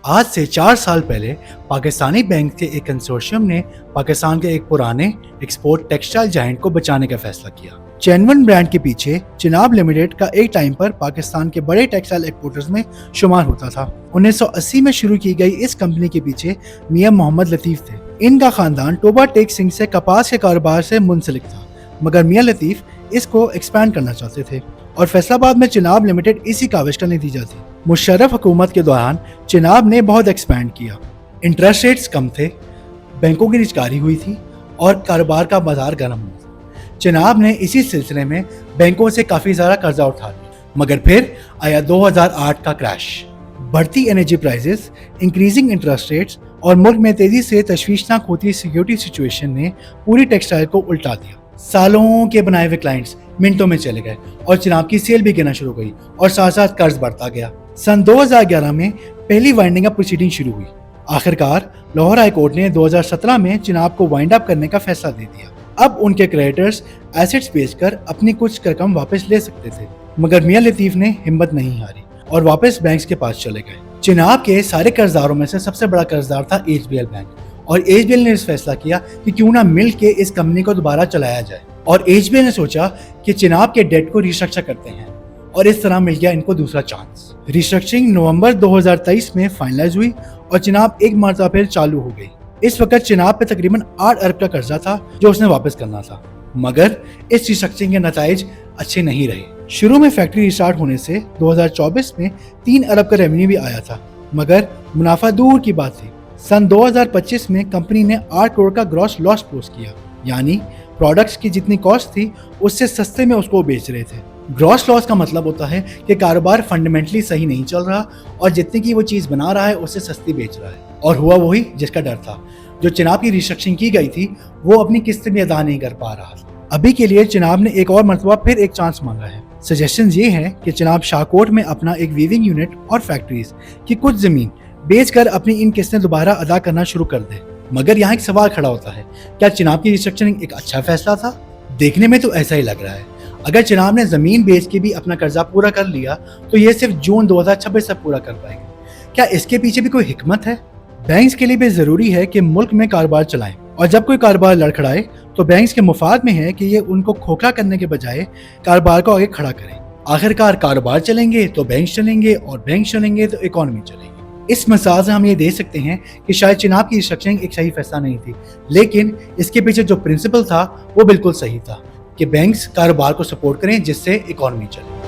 आज से 4 साल पहले पाकिस्तानी बैंक के एक कंसोर्शियम ने पाकिस्तान के एक पुराने एक्सपोर्ट टेक्सटाइल जायंट को बचाने का फैसला किया। चैनवन ब्रांड के पीछे चिनाब लिमिटेड का एक टाइम पर पाकिस्तान के बड़े टेक्सटाइल एक्सपोर्टर्स में शुमार होता था। 1980 में शुरू की गई इस कंपनी के पीछे मियां मोहम्मद लतीफ थे। इनका खानदान टोबा टेक सिंह से कपास के कारोबार से मुंसलिक था, मगर मियां लतीफ इसको एक्सपैंड करना चाहते थे और फैसलाबाद में चिनाब लिमिटेड इसी काविश का नतीजा थी। मुशर्रफ हुकूमत के दौरान चिनाब ने बहुत एक्सपैंड किया। इंटरेस्ट रेट्स कम थे, बैंकों की रिजकारी हुई थी और कारोबार का बाजार गर्म हुआ था। चिनाब ने इसी सिलसिले में बैंकों से काफ़ी ज़्यादा कर्जा उठा लिया, मगर फिर आया 2008 का क्रैश। बढ़ती energy prices, increasing interest rates और मुल्क में तेज़ी से तशवीशनाक होती सिक्योरिटी सिचुएशन ने पूरी टेक्सटाइल को उल्टा दिया। सालों के बनाए हुए क्लाइंट्स मिनटों में चले गए और चिनाब की सेल भी गिरना शुरू हो गई और साथ साथ कर्ज बढ़ता गया। सन 2011 में पहली वाइंडिंग अप प्रोसीडिंग शुरू हुई। आखिरकार लाहौर हाई कोर्ट ने 2017 में चिनाब को वाइंड अप करने का फैसला दे दिया। अब उनके क्रेडिटर्स एसेट्स बेचकर अपनी कुछ रकम वापस ले सकते थे, मगर मियां लतीफ ने हिम्मत नहीं हारी और वापस बैंक्स के पास चले गए। चिनाब के सारे कर्जदारों में से सबसे बड़ा कर्जदार था एचबीएल बैंक और एचबीएल ने इस फैसला किया कि क्यों ना मिल के इस कंपनी को दोबारा चलाया जाए। और एचबीएल ने सोचा कि चिनाब के डेट को रिस्ट्रक्चर करते हैं और इस तरह मिल गया इनको दूसरा चांस। रिस्ट्रक्चरिंग नवंबर 2023 में फाइनलाइज हुई और चिनाब एक मरतबा फिर चालू हो गई। इस वक्त चिनाब पे तकरीबन 8 अरब का कर्जा था जो उसने वापस करना था, मगर इस रिस्ट्रक्चरिंग के नताइज अच्छे नहीं रहे। शुरू में फैक्ट्री रिस्टार्ट होने से 2024 में 3 अरब का रेवेन्यू भी आया था, मगर मुनाफा दूर की बात थी। सन 2025 में कंपनी ने 8 करोड़ का ग्रॉस लॉस पोस्ट किया, यानी प्रोडक्ट्स की जितनी कॉस्ट थी उससे सस्ते में उसको बेच रहे थे। ग्रॉस लॉस का मतलब होता है कि कारोबार फंडामेंटली सही नहीं चल रहा और जितने की वो चीज़ बना रहा है उससे सस्ती बेच रहा है। और हुआ वही जिसका डर था। जो चिनाब की रिस्ट्रक्चरिंग की गई थी वो अपनी किस्त भी अदा नहीं कर पा रहा था। अभी के लिए चिनाब ने एक और मरतबा फिर एक चांस मांगा है। सजेशन ये है कि चिनाब शाहकोट में अपना एक वीविंग यूनिट और फैक्ट्रीज की कुछ जमीन बेचकर अपनी इन किस्तें दोबारा अदा करना शुरू कर दे। मगर यहाँ एक सवाल खड़ा होता है, क्या चिनाब की रिस्ट्रक्चरिंग एक अच्छा फैसला था? देखने में तो ऐसा ही लग रहा है। अगर चिनाब ने जमीन बेच के भी अपना कर्जा पूरा कर लिया तो ये सिर्फ जून 2026 तक पूरा कर पाएंगे। क्या इसके पीछे भी कोई हिकमत है? बैंक्स के लिए भी जरूरी है कि मुल्क में कारोबार चलाएं और जब कोई कारोबार लड़खड़ाए तो बैंक्स के मुफाद में है कि ये उनको खोखला करने के बजाय कारोबार को आगे खड़ा करें। आखिरकार कारोबार चलेंगे तो बैंक चलेंगे और बैंक चलेंगे तो इकॉनमी चलेगी। इस मिसाल से हम ये देख सकते हैं कि शायद चिनाब की रिस्ट्रक्चरिंग एक सही फैसला नहीं थी, लेकिन इसके पीछे जो प्रिंसिपल था वो बिल्कुल सही था कि बैंक्स कारोबार को सपोर्ट करें जिससे इकॉनमी चले।